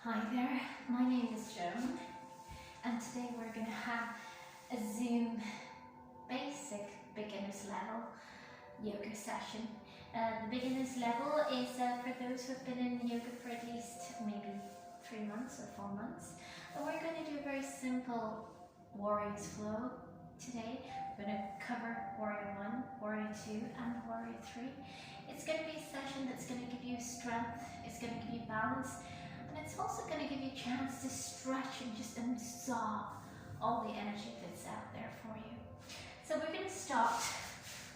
Hi there, my name is Joan, and today we're going to have a Zoom basic beginner's level yoga session. The beginner's level is for those who have been in yoga for at least maybe 3 months or 4 months. And we're going to do a very simple Warriors flow today. We're going to cover Warrior 1, Warrior 2 and Warrior 3. It's going to be a session that's going to give you strength, it's going to give you balance, and it's also going to give you a chance to stretch and just absorb all the energy that's out there for you. So we're going to start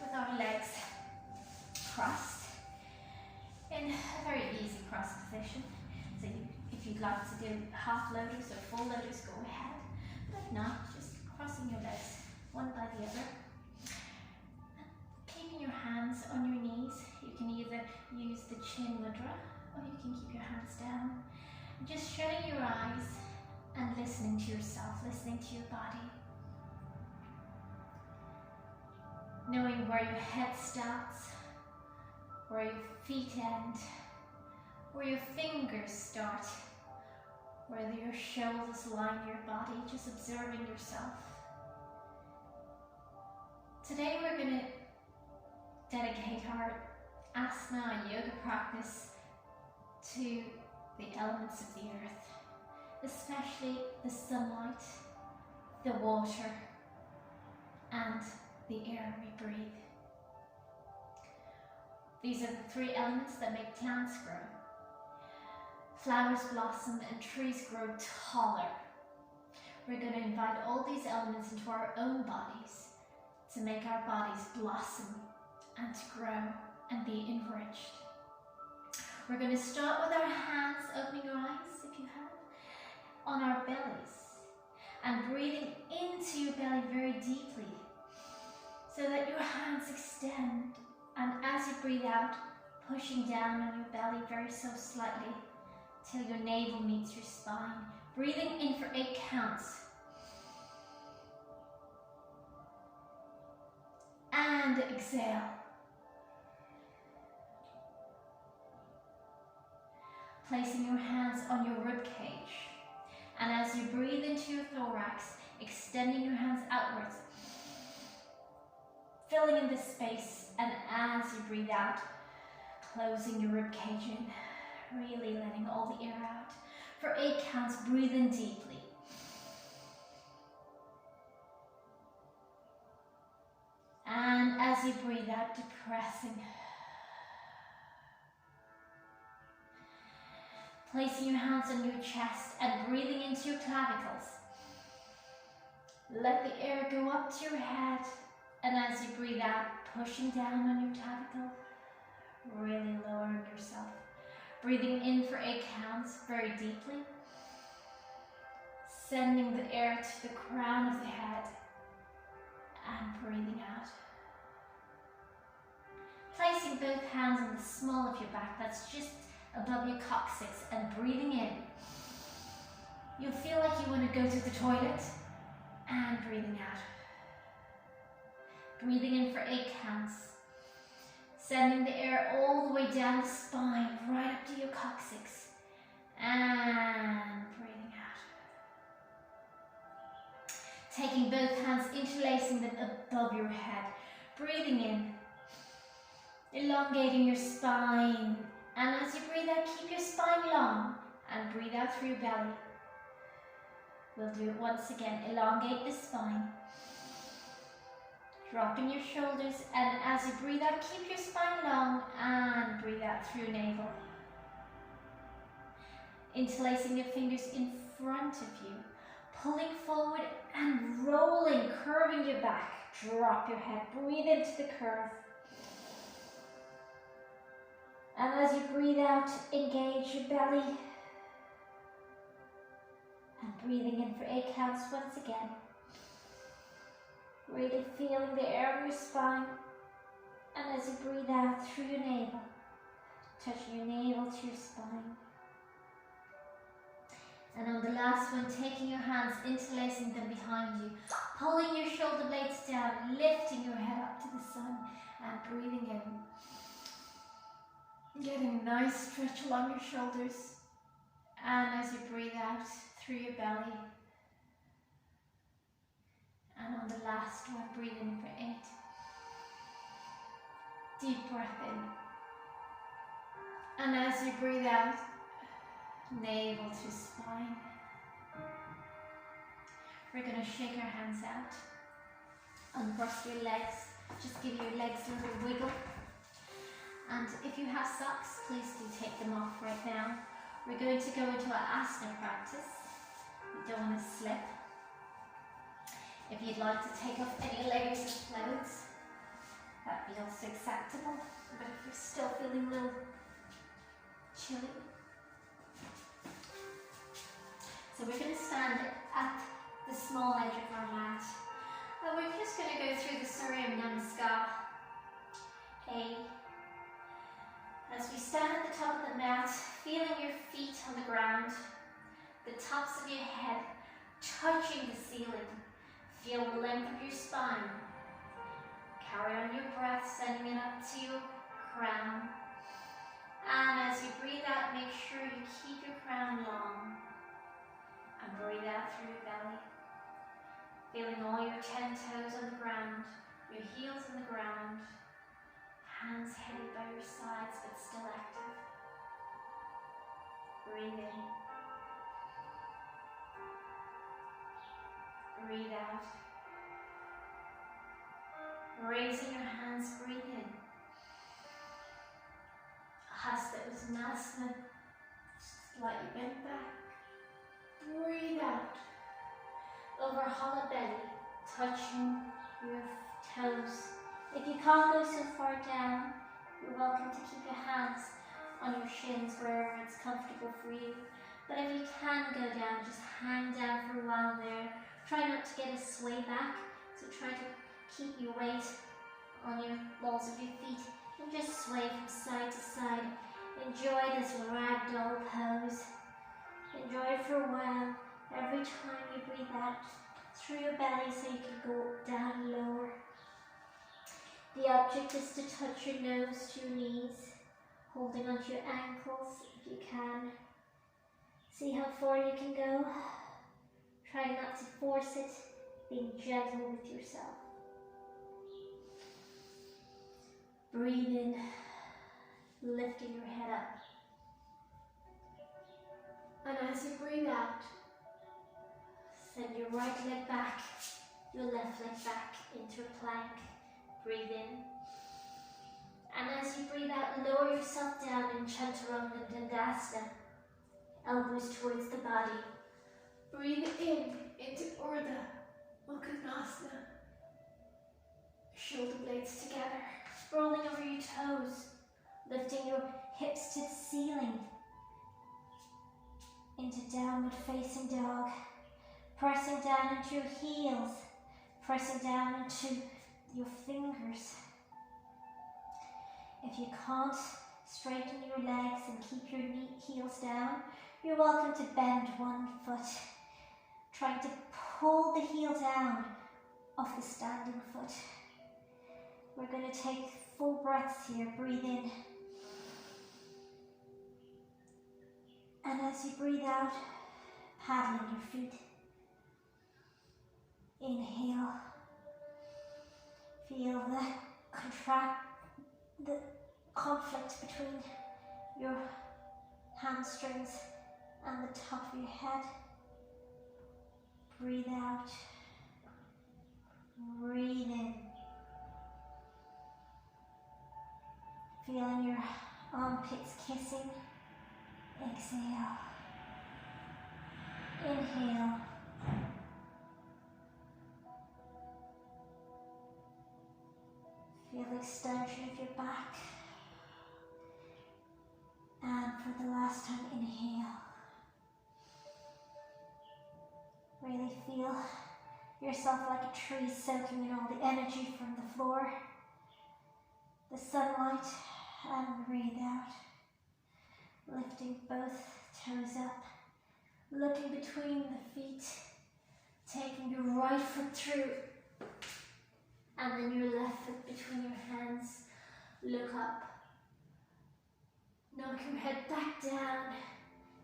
with our legs crossed in a very easy cross position. So if you'd like to do half lotus or full lotus, go ahead. But if not, just crossing your legs one by the other. Keeping your hands on your knees. You can either use the chin mudra or you can keep your hands down. Just shutting your eyes and listening to yourself, listening to your body. Knowing where your head starts, where your feet end, where your fingers start, where your shoulders line your body, just observing yourself. Today we're going to dedicate our Ashtanga Yoga practice to the elements of the earth, especially the sunlight, the water, and the air we breathe. These are the 3 elements that make plants grow. Flowers blossom and trees grow taller. We're going to invite all these elements into our own bodies to make our bodies blossom and to grow and be enriched. We're going to start with our hands, opening your eyes if you have, on our bellies and breathing into your belly very deeply so that your hands extend, and as you breathe out, pushing down on your belly very so slightly till your navel meets your spine. Breathing in for 8 counts. And exhale. Placing your hands on your rib cage. And as you breathe into your thorax, extending your hands outwards, filling in this space, and as you breathe out, closing your rib cage in, really letting all the air out. For 8 counts, breathe in deeply. And as you breathe out, depressing. Placing your hands on your chest and breathing into your clavicles. Let the air go up to your head, and as you breathe out, pushing down on your clavicle, really lowering yourself. Breathing in for 8 counts, very deeply. Sending the air to the crown of the head, and breathing out. Placing both hands on the small of your back, that's just above your coccyx, and breathing in. You'll feel like you want to go to the toilet, and breathing out. Breathing in for 8 counts. Sending the air all the way down the spine, right up to your coccyx, and breathing out. Taking both hands, interlacing them above your head. Breathing in, elongating your spine. And as you breathe out, keep your spine long and breathe out through your belly. We'll do it once again. Elongate the spine. Dropping your shoulders, and as you breathe out, keep your spine long and breathe out through your navel. Interlacing your fingers in front of you. Pulling forward and rolling, curving your back. Drop your head. Breathe into the curve. And as you breathe out, engage your belly. And breathing in for 8 counts once again. Really feeling the air on your spine. And as you breathe out through your navel, touching your navel to your spine. And on the last one, taking your hands, interlacing them behind you, pulling your shoulder blades down, lifting your head up to the sun, and breathing in. Getting a nice stretch along your shoulders, And as you breathe out through your belly. And on the last one, breathe in for 8. Deep breath in. And as you breathe out, navel to spine. We're going to shake our hands out. Uncross your legs. Just give your legs a little wiggle. And if you have socks, please do take them off right now. We're going to go into our asana practice. You don't want to slip. If you'd like to take off any layers of clothes, that would be also acceptable. But if you're still feeling a little chilly. So we're going to stand at the small edge of our mat. And we're just going to go through the Surya Namaskar. As we stand at the top of the mat, feeling your feet on the ground, the tops of your head touching the ceiling. Feel the length of your spine. Carry on your breath, sending it up to your crown. And as you breathe out, make sure you keep your crown long. And breathe out through your belly. Feeling all your 10 toes on the ground, your heels on the ground, hands heavy by your sides but still active. Breathe in. Breathe out. Raising your hands, breathe in. Hasta Uttanasana, slightly bent back. Breathe out. Over hollow belly, touching your toes. If you can't go so far down, you're welcome to keep your hands on your shins wherever it's comfortable for you. But if you can go down, just hang down for a while there. Try not to get a sway back, so try to keep your weight on your balls of your feet and just sway from side to side. Enjoy this ragdoll pose. Enjoy it for a while. Every time you breathe out through your belly so you can go down lower. The object is to touch your nose to your knees, holding onto your ankles if you can. See how far you can go. Try not to force it, being gentle with yourself. Breathe in, lifting your head up. And as you breathe out, send your right leg back, your left leg back into a plank. Breathe in. And as you breathe out, lower yourself down in Chaturanga Dandasana. Elbows towards the body. Breathe in into Urdhva Uttanasana. Shoulder blades together. Rolling over your toes. Lifting your hips to the ceiling. Into downward facing dog. Pressing down into your heels. Pressing down into your fingers. If you can't straighten your legs and keep your heels down, you're welcome to bend one foot, trying to pull the heel down off the standing foot. We're going to take full breaths here. Breathe in. And as you breathe out, paddling your feet. Inhale. Feel the conflict between your hamstrings and the top of your head. Breathe out. Breathe in. Feeling your armpits kissing. Exhale. Inhale. Feel the extension of your back. And for the last time, inhale. Really feel yourself like a tree soaking in all the energy from the floor, the sunlight, and breathe out. Lifting both toes up, looking between the feet, taking your right foot through, and then your left foot between your hands. Look up. Knock your head back down.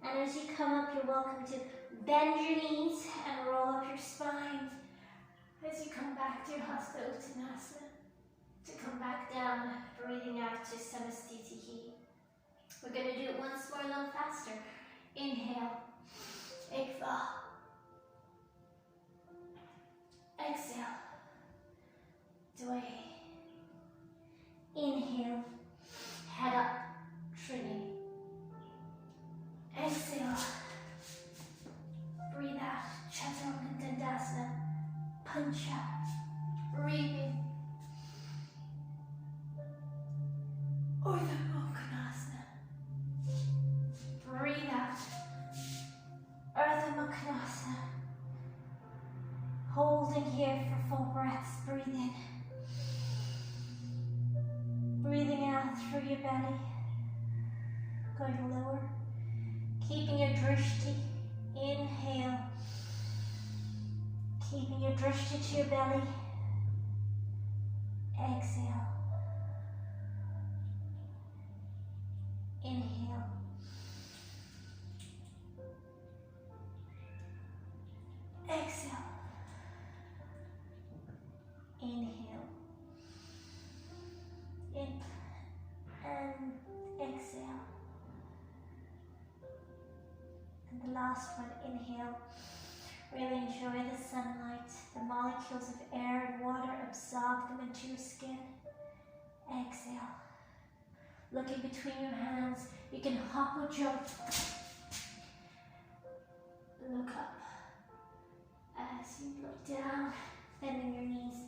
And as you come up, you're welcome to bend your knees and roll up your spine. As you come back to your Hasta Uttanasana, to come back down, breathing out to Samastitihi. We're going to do it once more, a little faster. Inhale, Ekva. Exhale, Doi. Inhale, head up, Trini. Exhale, breathe out, Chaturanga Dandasana, Pancha, breathing. Urdhva Mukhanasana. Breathe out. Urdhva Mukhanasana. Holding here for 4 breaths. Breathe in. Breathing out through your belly. Going lower. Keeping your drishti. Inhale. Keeping your drishti to your belly. Exhale. Inhale. Exhale. Inhale. In and exhale. And the last one, inhale. Really enjoy the sunlight. The molecules of air and water, absorb them into your skin. Exhale. Looking between your hands, you can hop or jump. Look up. As you look down, bending your knees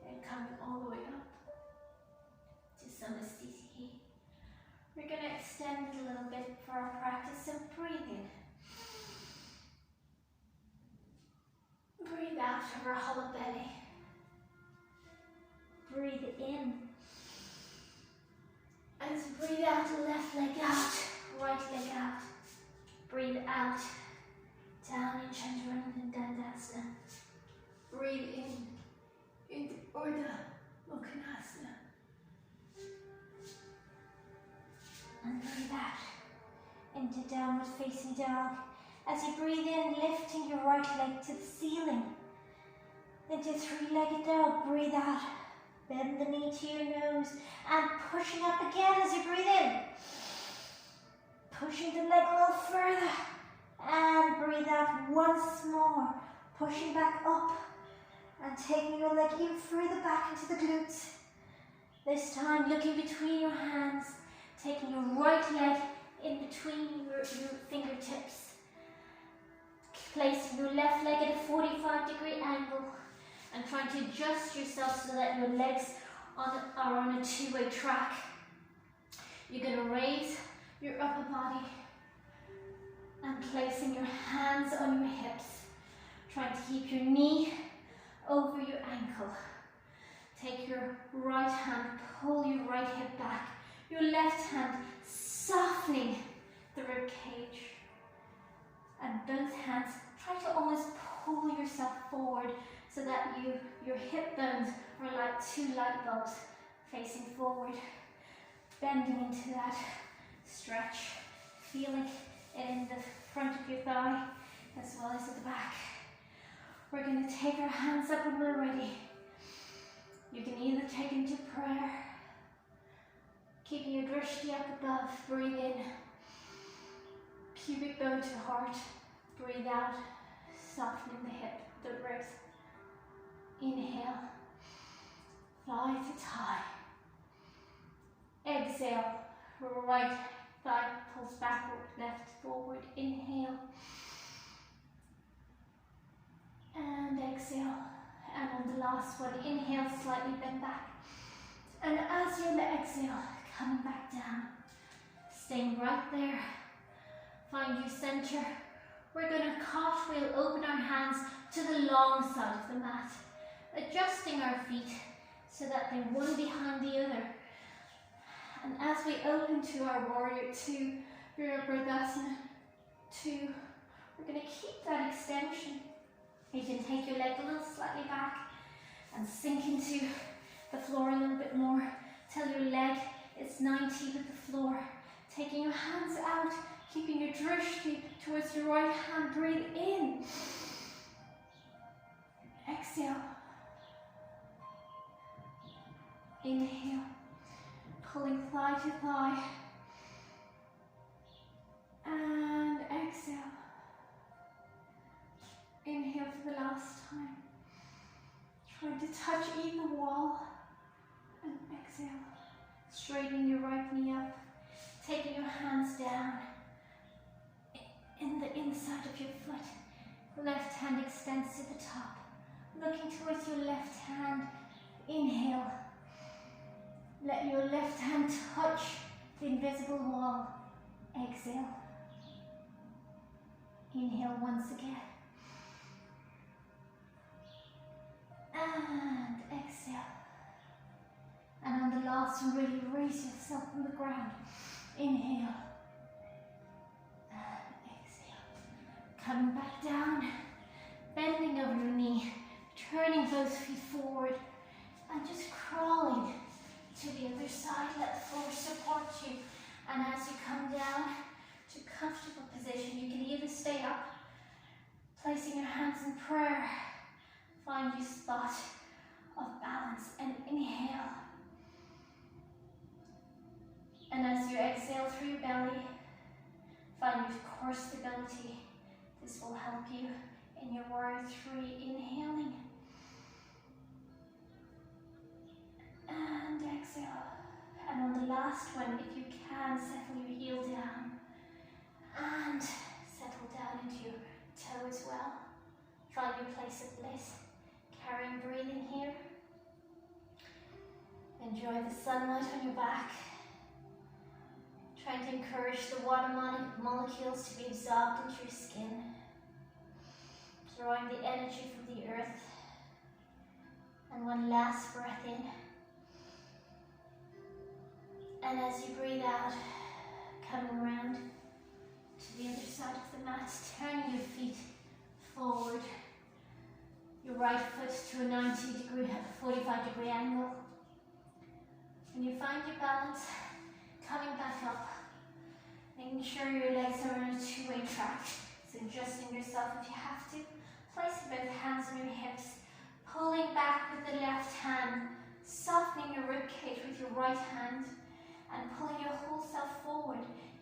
and coming all the way up to Samastitihi. We're going to extend it a little bit for our practice and breathe in. Breathe out over a hollow belly. Breathe in. As you breathe out, left leg out, right leg out. Breathe out, down in Chaturanga Dandasana. Breathe in, into Urdhva Mukhanasana. And breathe out, into downward facing dog. As you breathe in, lifting your right leg to the ceiling. Into 3-legged dog, breathe out. Bend the knee to your nose and pushing up again as you breathe in. Pushing the leg a little further and breathe out once more. Pushing back up and taking your leg even further back into the glutes. This time looking between your hands, taking your right leg in between your fingertips. Placing your left leg at a 45-degree angle and trying to adjust yourself so that your legs are on a 2-way track. You're going to raise your upper body and placing your hands on your hips. Trying to keep your knee over your ankle. Take your right hand, pull your right hip back. Your left hand softening the rib cage. And both hands, try to almost pull yourself forward so that your hip bones are like 2 light bulbs facing forward. Bending into that stretch. Feeling it in the front of your thigh as well as at the back. We're going to take our hands up when we're ready. You can either take into prayer, keeping your drishti up above, breathe in. Pubic bone to heart, breathe out, softening the hip, the ribs. Inhale, thigh to thigh. Exhale, right thigh pulls backward, left forward. Inhale. And exhale. And on the last one, inhale, slightly bend back. And as you exhale, coming back down. Staying right there. Find your center. We're going to cartwheel, open our hands to the long side of the mat. Adjusting our feet so that they're one behind the other. And as we open to our warrior 2, Virabhadrasana 2, we're going to keep that extension. You can take your leg a little slightly back and sink into the floor a little bit more till your leg is 90 with the floor. Taking your hands out, keeping your drishti towards your right hand. Breathe in. Exhale. Inhale. Pulling thigh to thigh. And exhale. Inhale for the last time. Trying to touch either wall. And exhale. Straightening your right knee up. Taking your hands down in the inside of your foot. Left hand extends to the top. Looking towards your left hand. Inhale. Let your left hand touch the invisible wall. Exhale. Inhale once again. And exhale. And on the last one, really raise yourself from the ground. Inhale. And exhale. Coming back down. Bending over your knee. Turning those feet forward. And just crawling to the other side. Let the floor support you. And as you come down to comfortable position, you can either stay up, placing your hands in prayer. Find your spot of balance and inhale. And as you exhale through your belly, find your core stability. This will help you in your warrior 3. Inhaling. And exhale. And on the last one, if you can, settle your heel down. And settle down into your toe as well. Find your place of bliss. Carrying breathing here. Enjoy the sunlight on your back. Trying to encourage the water molecules to be absorbed into your skin. Drawing the energy from the earth. And one last breath in. And as you breathe out, coming around to the other side of the mat, turning your feet forward. Your right foot to a 45-degree angle. When you find your balance, coming back up, making sure your legs are on a two-way track. So adjusting yourself if you have to. Placing both hands on your hips, pulling back with the left hand, softening your rib cage with your right hand, and pulling your whole self forward,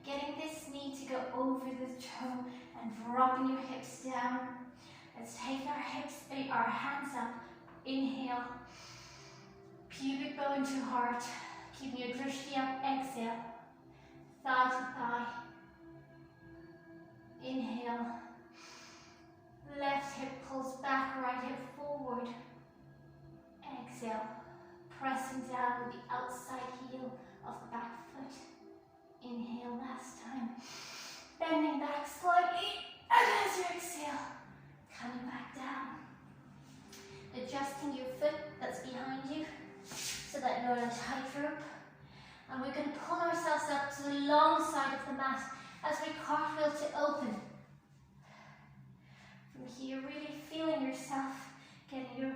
getting this knee to go over the toe and dropping your hips down. Let's take our hands up. Inhale. Pubic bone to heart. Keeping your drishti up. Exhale. Thigh to thigh. Inhale. Left hip pulls back, right hip forward. Exhale. Pressing down with the outside heel of the back foot. Inhale last time. Bending back slightly. And as you exhale, coming back down. Adjusting your foot that's behind you so that you're on a tightrope. And we're going to pull ourselves up to the long side of the mat as we cartwheel to open. From here, really feeling yourself, getting your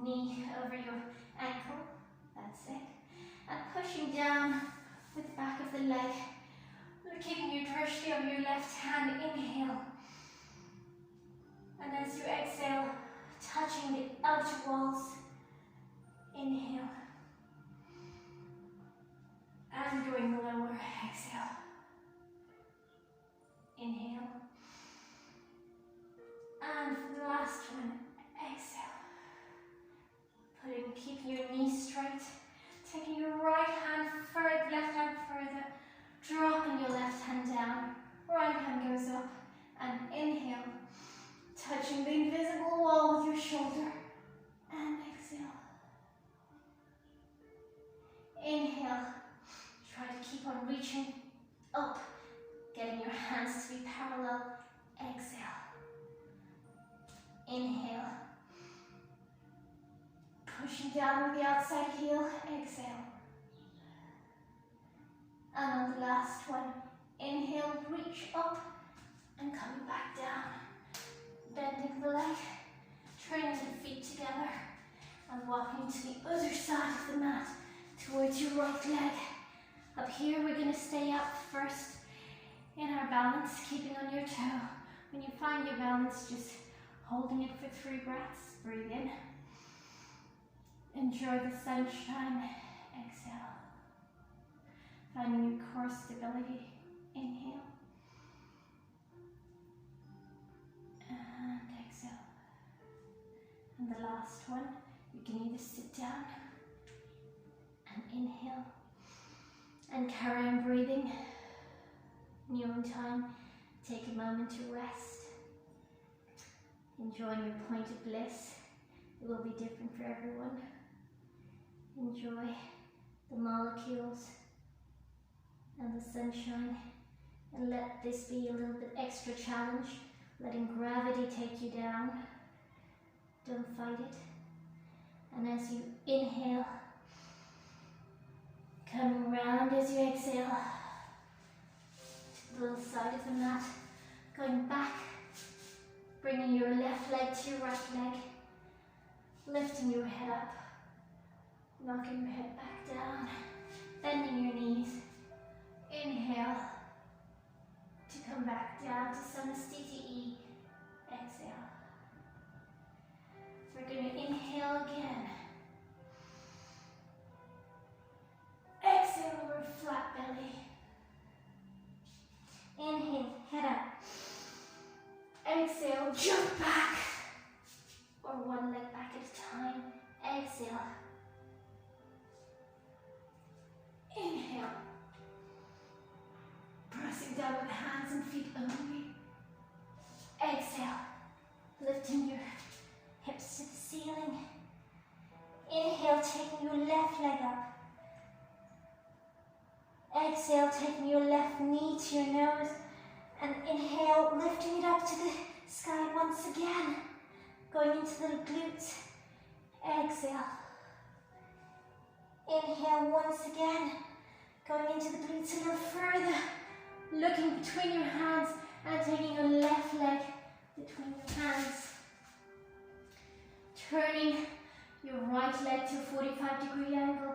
knee over your ankle. That's it. And pushing down with the back of the leg. We're keeping your drishti over your left hand. Inhale. And as you exhale, touching the outer walls. Inhale. And going lower. Exhale. Inhale. And for the last one, exhale. Keeping your knees straight. Taking your right hand further, left hand further. Dropping your left hand down. Right hand goes up. And inhale. Touching the invisible wall with your shoulder. And exhale. Inhale. Try to keep on reaching up. Getting your hands to be parallel. Exhale. Inhale. Pushing down with the outside heel. Exhale. And on the last one, inhale, reach up and coming back down. Bending the leg, turning the feet together and walking to the other side of the mat towards your right leg. Up here, we're going to stay up first in our balance, keeping on your toe. When you find your balance, just holding it for 3 breaths. Breathe in. Enjoy the sunshine. Exhale. Finding your core stability. Inhale. And exhale. And the last one, you can either sit down and inhale and carry on breathing. In your own time, take a moment to rest. Enjoying your point of bliss. It will be different for everyone. Enjoy the molecules and the sunshine, and let this be a little bit extra challenge, letting gravity take you down. Don't fight it. And as you inhale, coming round as you exhale to the little side of the mat, going back, bringing your left leg to your right leg, lifting your head up, knocking your head back down, bending your knees. Inhale to come back down to Samastiti. Exhale. We're going to inhale again. Exhale over flat belly. Inhale, head up. Exhale, jump back. Or one leg back at a time. Exhale. Inhale. Pressing down with hands and feet only. Exhale. Lifting your hips to the ceiling. Inhale, taking your left leg up. Exhale, taking your left knee to your nose. And inhale, lifting it up to the sky once again. Going into the glutes. Exhale. Inhale once again. Going into the glutes a little further. Looking between your hands and taking your left leg between your hands. Turning your right leg to a 45-degree angle.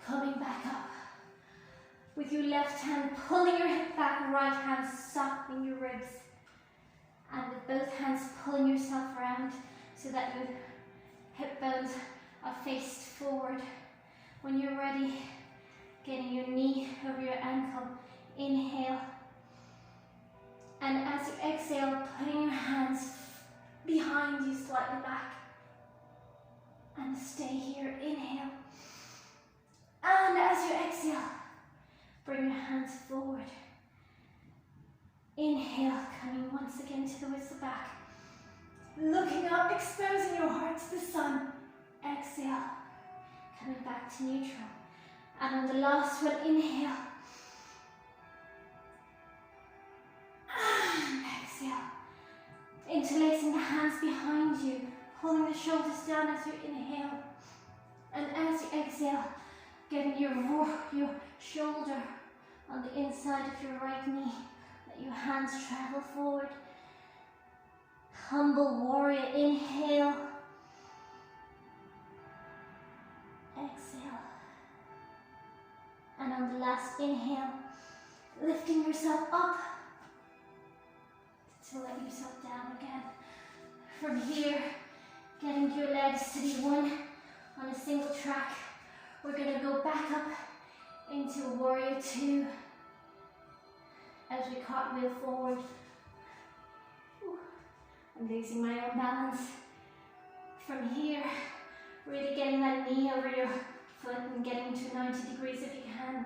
Coming back up. With your left hand pulling your hip back, right hand softening your ribs. And with both hands pulling yourself around so that your hip bones are faced forward. When you're ready, getting your knee over your ankle. Inhale, and as you exhale, putting your hands behind you, slightly back, and stay here. Inhale, and as you exhale, bring your hands forward. Inhale, coming once again to the whistle back, looking up, exposing your heart to the sun. Exhale, coming back to neutral, and on the last one, inhale. Exhale. Interlacing the hands behind you, pulling the shoulders down as you inhale. And as you exhale, getting your shoulder on the inside of your right knee. Let your hands travel forward. Humble warrior, inhale. Exhale. And on the last inhale, lifting yourself up. To let yourself down again. From here, getting your legs to be one on a single track. We're going to go back up into warrior 2 as we cartwheel forward. I'm losing my own balance. From here, really getting that knee over your foot and getting to 90 degrees if you can.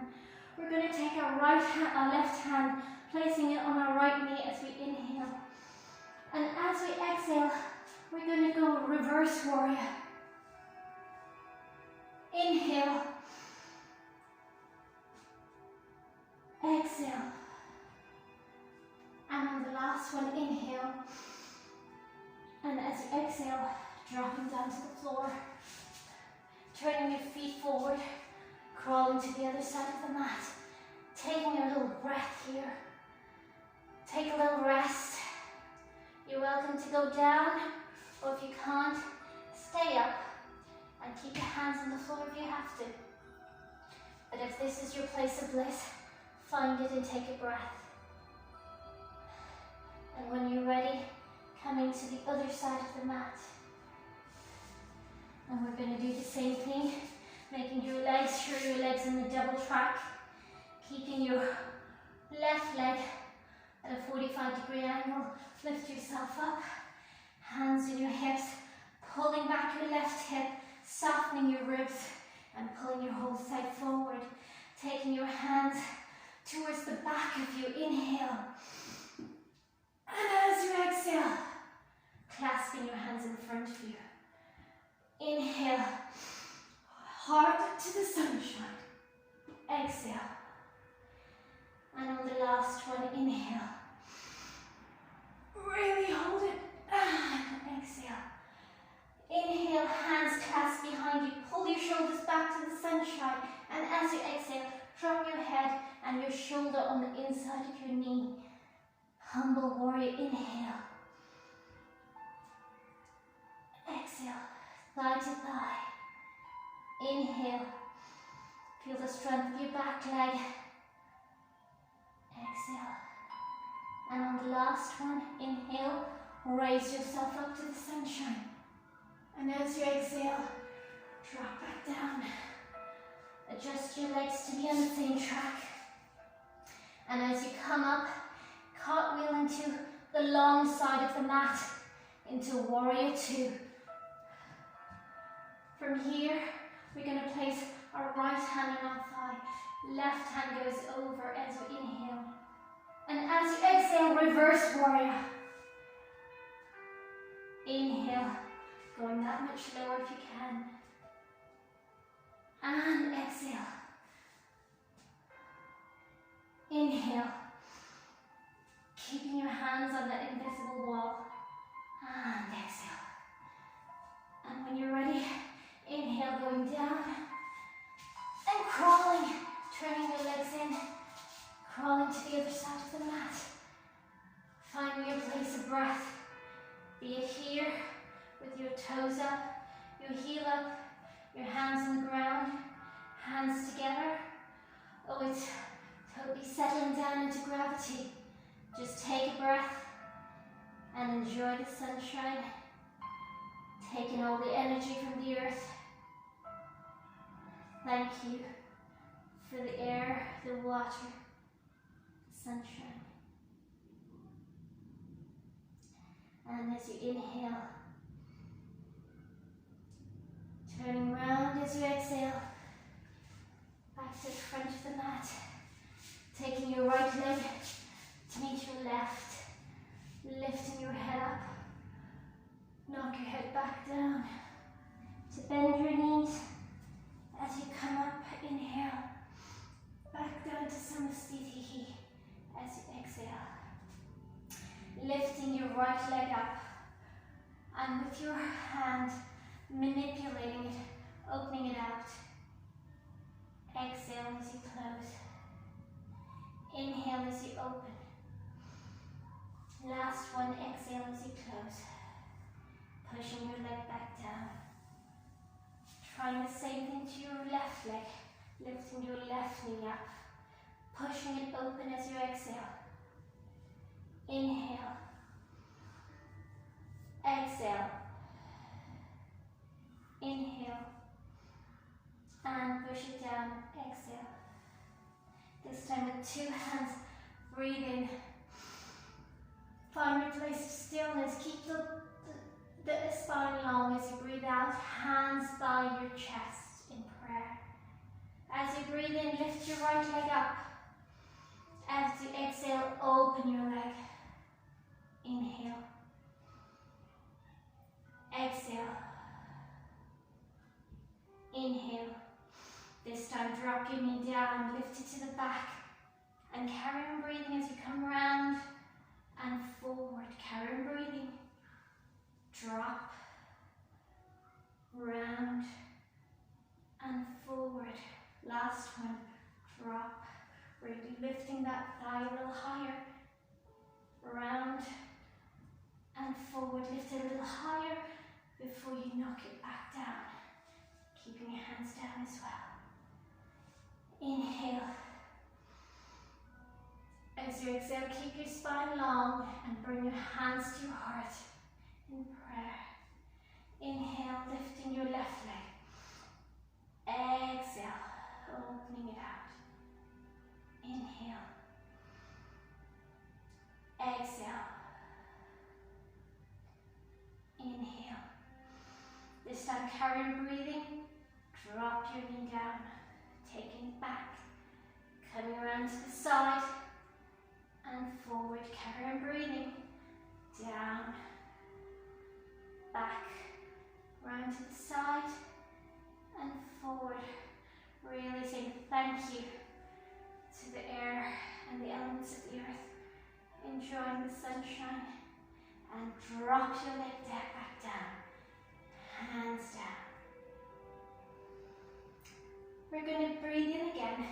We're going to take our left hand, placing it on our right knee as we inhale. And as we exhale, we're going to go reverse warrior. Inhale. Exhale. And on the last one, inhale. And as you exhale, dropping down to the floor. Turning your feet forward, crawling to the other side of the mat. Taking a little breath here. Take a little rest. You're welcome to go down, or if you can't, stay up and keep your hands on the floor if you have to. But if this is your place of bliss, find it and take a breath. And when you're ready, coming to the other side of the mat. And we're going to do the same thing, making your legs, sure your legs in the double track, keeping your left leg at a 45-degree angle. Lift yourself up, hands in your hips, pulling back your left hip, softening your ribs and pulling your whole side forward. Taking your hands towards the back of you, inhale. And as you exhale, clasping your hands in front of you. Inhale, heart to the sunshine. Exhale. And on the last one, inhale. Really hold it. And exhale. Inhale, hands clasped behind you. Pull your shoulders back to the sunshine. And as you exhale, drop your head and your shoulder on the inside of your knee. Humble warrior, inhale. Exhale, thigh to thigh. Inhale. Feel the strength of your back leg. Exhale. And on the last one, inhale, raise yourself up to the sunshine. And as you exhale, drop back down. Adjust your legs to be on the same track. And as you come up, cartwheel into the long side of the mat, into warrior two. From here, we're going to place our right hand on our thigh. Left hand goes over as you inhale. And as you exhale, reverse warrior. Inhale, going that much lower if you can. And exhale. Inhale. Keeping your hands on that invisible wall. And exhale. And when you're ready, inhale, going down. And crawling, turning your legs in. Crawling to the other side of the mat. Find your place of breath. Be it here, with your toes up, your heel up, your hands on the ground, hands together. Oh, it's totally settling down into gravity. Just take a breath and enjoy the sunshine. Taking all the energy from the earth. Thank you for the air, the water, the sunshine. And as you inhale, turning around as you exhale, back to the front of the mat, taking your right leg to meet your left, lifting your head up, knock your head back down, to bend your knees as you come up, inhale, back down to Samasthiti as you exhale. Lifting your right leg up and with your hand manipulating it, opening it out. Exhale as you close. Inhale as you open. Last one, exhale as you close. Pushing your leg back down. Trying the same thing to your left leg. Lifting your left knee up. Pushing it open as you exhale. Inhale. Exhale. Inhale. And push it down. Exhale. This time with two hands, breathe in. Find your place of stillness. Keep the spine long as you breathe out. Hands by your chest in prayer. As you breathe in, lift your right leg up. As you exhale, open your leg. Inhale. Exhale. Inhale. This time drop your knee down, lift it to the back. And carry on breathing as you come around and forward. Carry on breathing. Drop. Round. And forward. Last one. Drop. Really lifting that thigh a little higher. Round and forward. Lift it a little higher before you knock it back down. Keeping your hands down as well. Inhale. As you exhale, keep your spine long and bring your hands to your heart in prayer. Inhale, lifting your left leg. Exhale, opening it out. Inhale. Exhale. Inhale. This time, carry on breathing. Drop your knee down. Taking it back. Coming around to the side. And forward. Carry on breathing. Down. Back. Round to the side. And forward. Really saying thank you to the air and the elements of the earth. Enjoying the sunshine. And drop your leg back down. Hands down. We're going to breathe in again.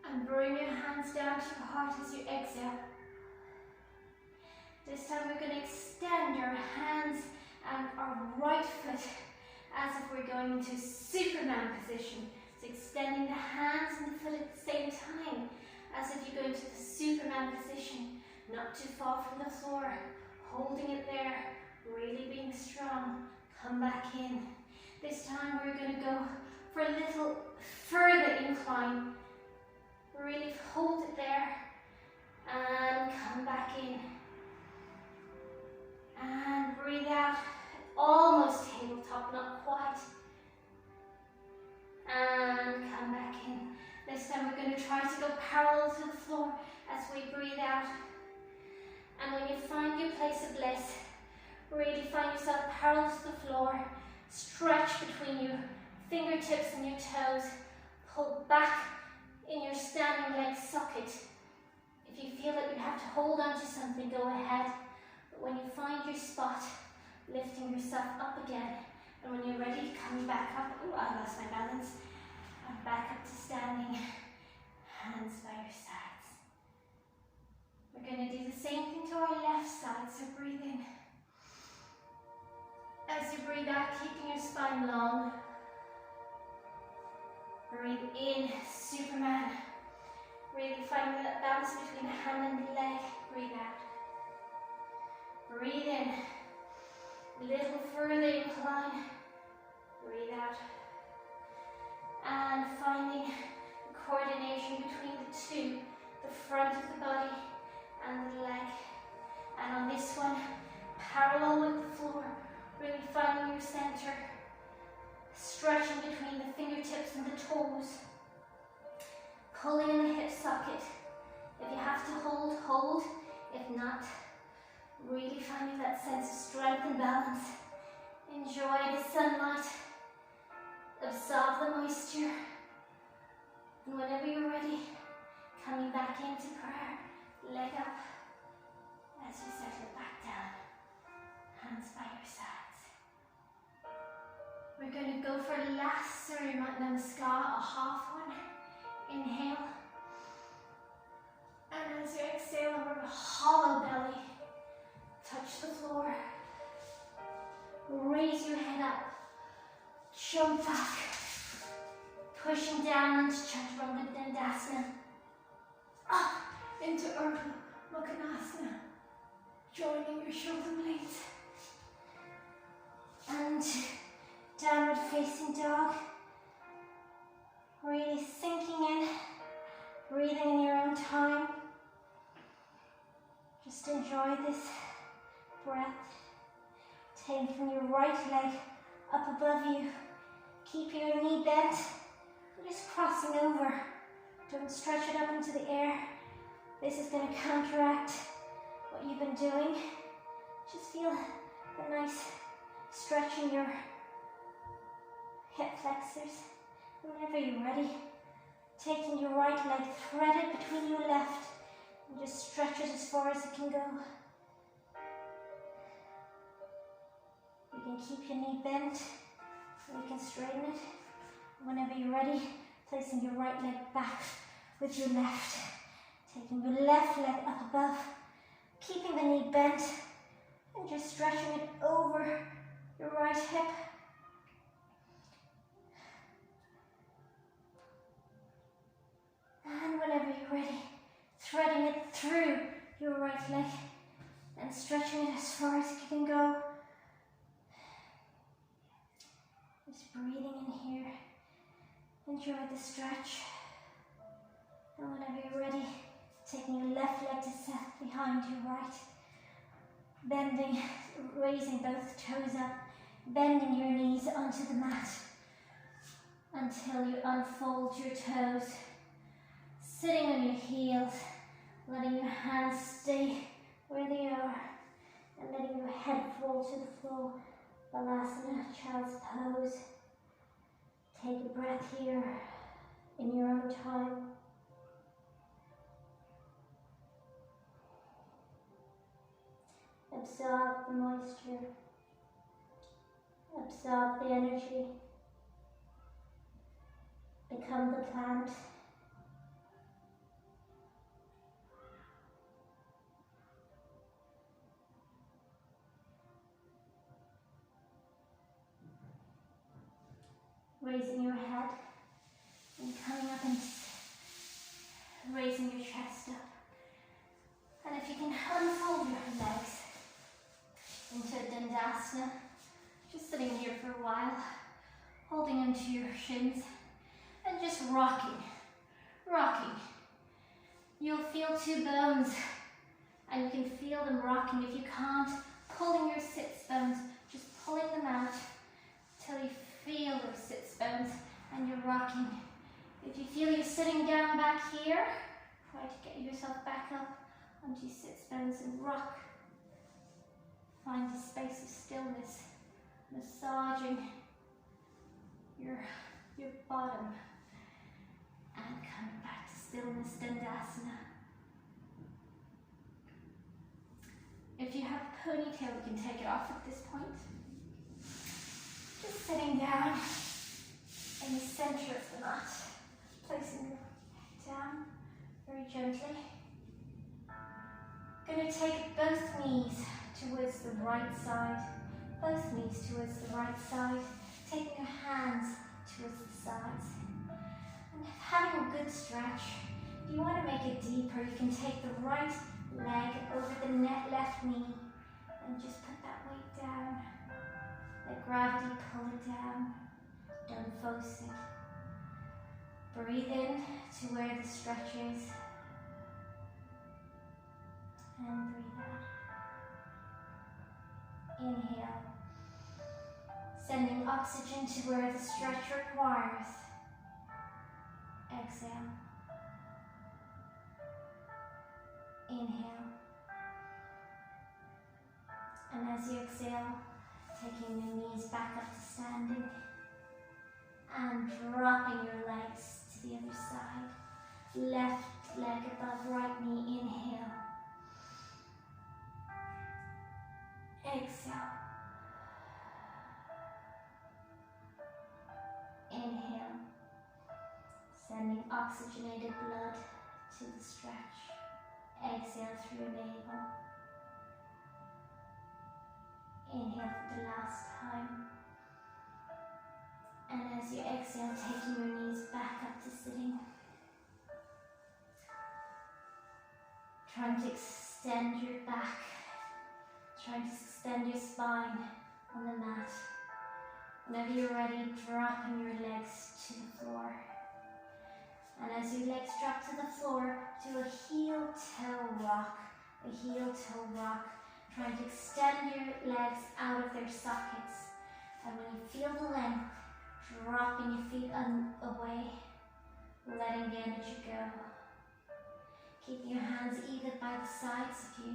And bring your hands down to your heart as you exhale. This time we're going to extend our hands and our right foot as if we're going into Superman position. So extending the hands and the foot at the same time, as if you go into the Superman position, not too far from the floor, holding it there, really being strong. Come back in. This time we're going to go for a little further incline. Really hold it there and come back in. And breathe out, almost tabletop, not quite. And come back in. This time we're going to try to go parallel to the floor as we breathe out. And when you find your place of bliss, really find yourself parallel to the floor. Stretch between your fingertips and your toes. Pull back in your standing leg socket. If you feel that you have to hold on to something, go ahead. But when you find your spot, lifting yourself up again. And when you're ready, coming back up. Oh, I lost my balance. And back up to standing. Hands by your sides. We're going to do the same thing to our left side, so breathe in. As you breathe out, keeping your spine long. Breathe in, Superman. Really finding that balance between the hand and the leg. Breathe out. Breathe in. Little further incline. Breathe out. And finding the coordination between the two, the front of the body and the leg. And on this one, parallel with the floor, really finding your center. Stretching between the fingertips and the toes. Pulling in the hip socket. If you have to hold, hold. If not, really finding that sense of strength and balance. Enjoy the sunlight. Absorb the moisture. And whenever you're ready, coming back into prayer. Leg up as you settle back down. Hands by your sides. We're going to go for a last Surya Namaskar, a half one. Inhale. And as you exhale over a hollow belly, touch the floor. Raise your head up. Jump back. Pushing down into Chaturanga Dandasana. Up into Urdhva Mukhanasana. Joining your shoulder blades. And downward facing dog. Really sinking in, breathing in your own time. Just enjoy this breath. Taking your right leg up above you. Keep your knee bent. Just crossing over. Don't stretch it up into the air. This is going to counteract what you've been doing. Just feel the nice stretch in your hip flexors. Whenever you're ready, taking your right leg, thread it between your left, and just stretch it as far as it can go. You can keep your knee bent, or you can straighten it. Whenever you're ready, placing your right leg back with your left, taking your left leg up above, keeping the knee bent, and just stretching it over your right hip. And whenever you're ready, threading it through your right leg and stretching it as far as you can go. Just breathing in here. Enjoy the stretch. And whenever you're ready, taking your left leg to set behind your right. Bending, raising both toes up, bending your knees onto the mat until you unfold your toes. Sitting on your heels, letting your hands stay where they are and letting your head fall to the floor. Balasana, child's pose. Take a breath here in your own time. Absorb the moisture. Absorb the energy. Become the plant. Raising your head and coming up and raising your chest up. And if you can unfold your legs into a dizziness, just sitting here for a while, holding onto your shins and just rocking. You'll feel two bones and you can feel them rocking. If you can't, pulling your sits bones, just pulling them out till you feel those sits bones and you're rocking. If you feel you're sitting down back here, try to get yourself back up onto your sits bones and rock. Find a space of stillness, massaging your bottom and coming back to stillness, dizziness. If you have a ponytail, you can take it off at this point. Just sitting down in the center of the mat, placing your head down very gently. Going to take both knees towards the right side, both knees towards the right side, taking your hands towards the sides. And having a good stretch. If you want to make it deeper, you can take the right leg over the left knee and just put that weight down. Let gravity pull it down. Don't force it. Breathe in to where the stretch is. And breathe out. Inhale. Sending oxygen to where the stretch requires. Exhale. Inhale. And as you exhale, taking your knees back up to standing and dropping your legs to the other side. Left leg above right knee, inhale. Exhale. Inhale. Sending oxygenated blood to the stretch. Exhale through navel. Inhale for the last time. And as you exhale, taking your knees back up to sitting. Trying to extend your back. Trying to extend your spine on the mat. Whenever you're ready, dropping your legs to the floor. And as your legs drop to the floor, do a heel-toe rock. A heel-toe rock. Trying to extend your legs out of their sockets. And when you feel the length, dropping your feet away, letting the energy go. Keeping your hands either by the sides of you,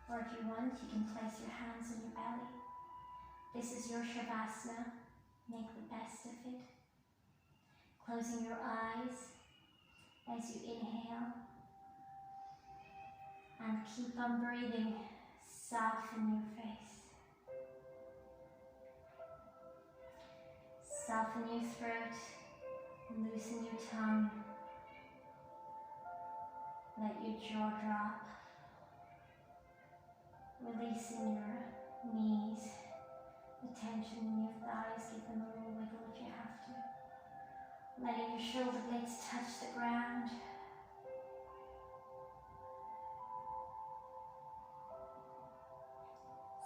or if you want, you can place your hands on your belly. This is your Shavasana. Make the best of it. Closing your eyes as you inhale. And keep on breathing. Soften your face. Soften your throat. Loosen your tongue. Let your jaw drop. Releasing your knees. The tension in your thighs, give them a little wiggle if you have to. letting your shoulder blades touch the ground.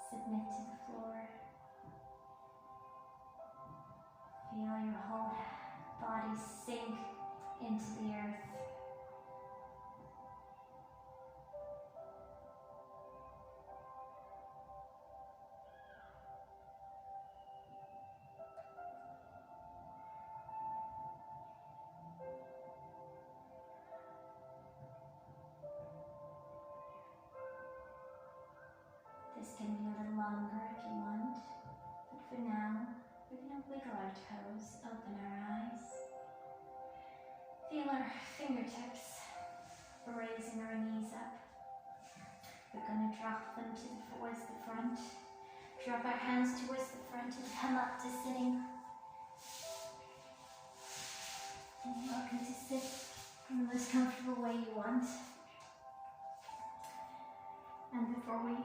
Submit to the floor. Feel your whole body sink into the earth. This can be a little longer if you want, but for now, we're going to wiggle our toes, open our eyes. Feel our fingertips raising our knees up. We're going to drop them towards the front. Drop our hands towards the front and come up to sitting. And you're welcome to sit in the most comfortable way you want. And before we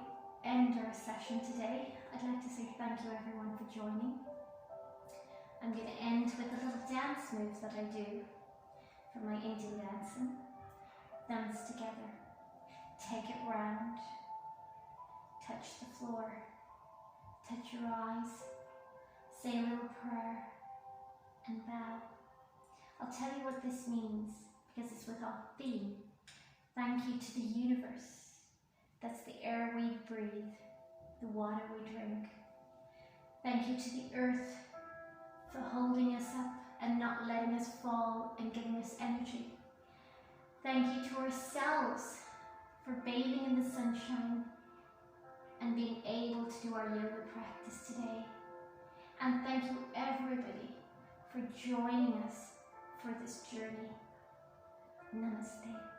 end our session today, I'd like to say thank you everyone for joining. I'm going to end with a little dance move that I do from my Indian dancing. Thumbs together, take it round, touch the floor, touch your eyes, say a little prayer and bow. I'll tell you what this means because it's with our theme. Thank you to the universe. That's the air we breathe, the water we drink. Thank you to the earth for holding us up and not letting us fall and giving us energy. Thank you to ourselves for bathing in the sunshine and being able to do our yoga practice today. And thank you everybody for joining us for this journey. Namaste.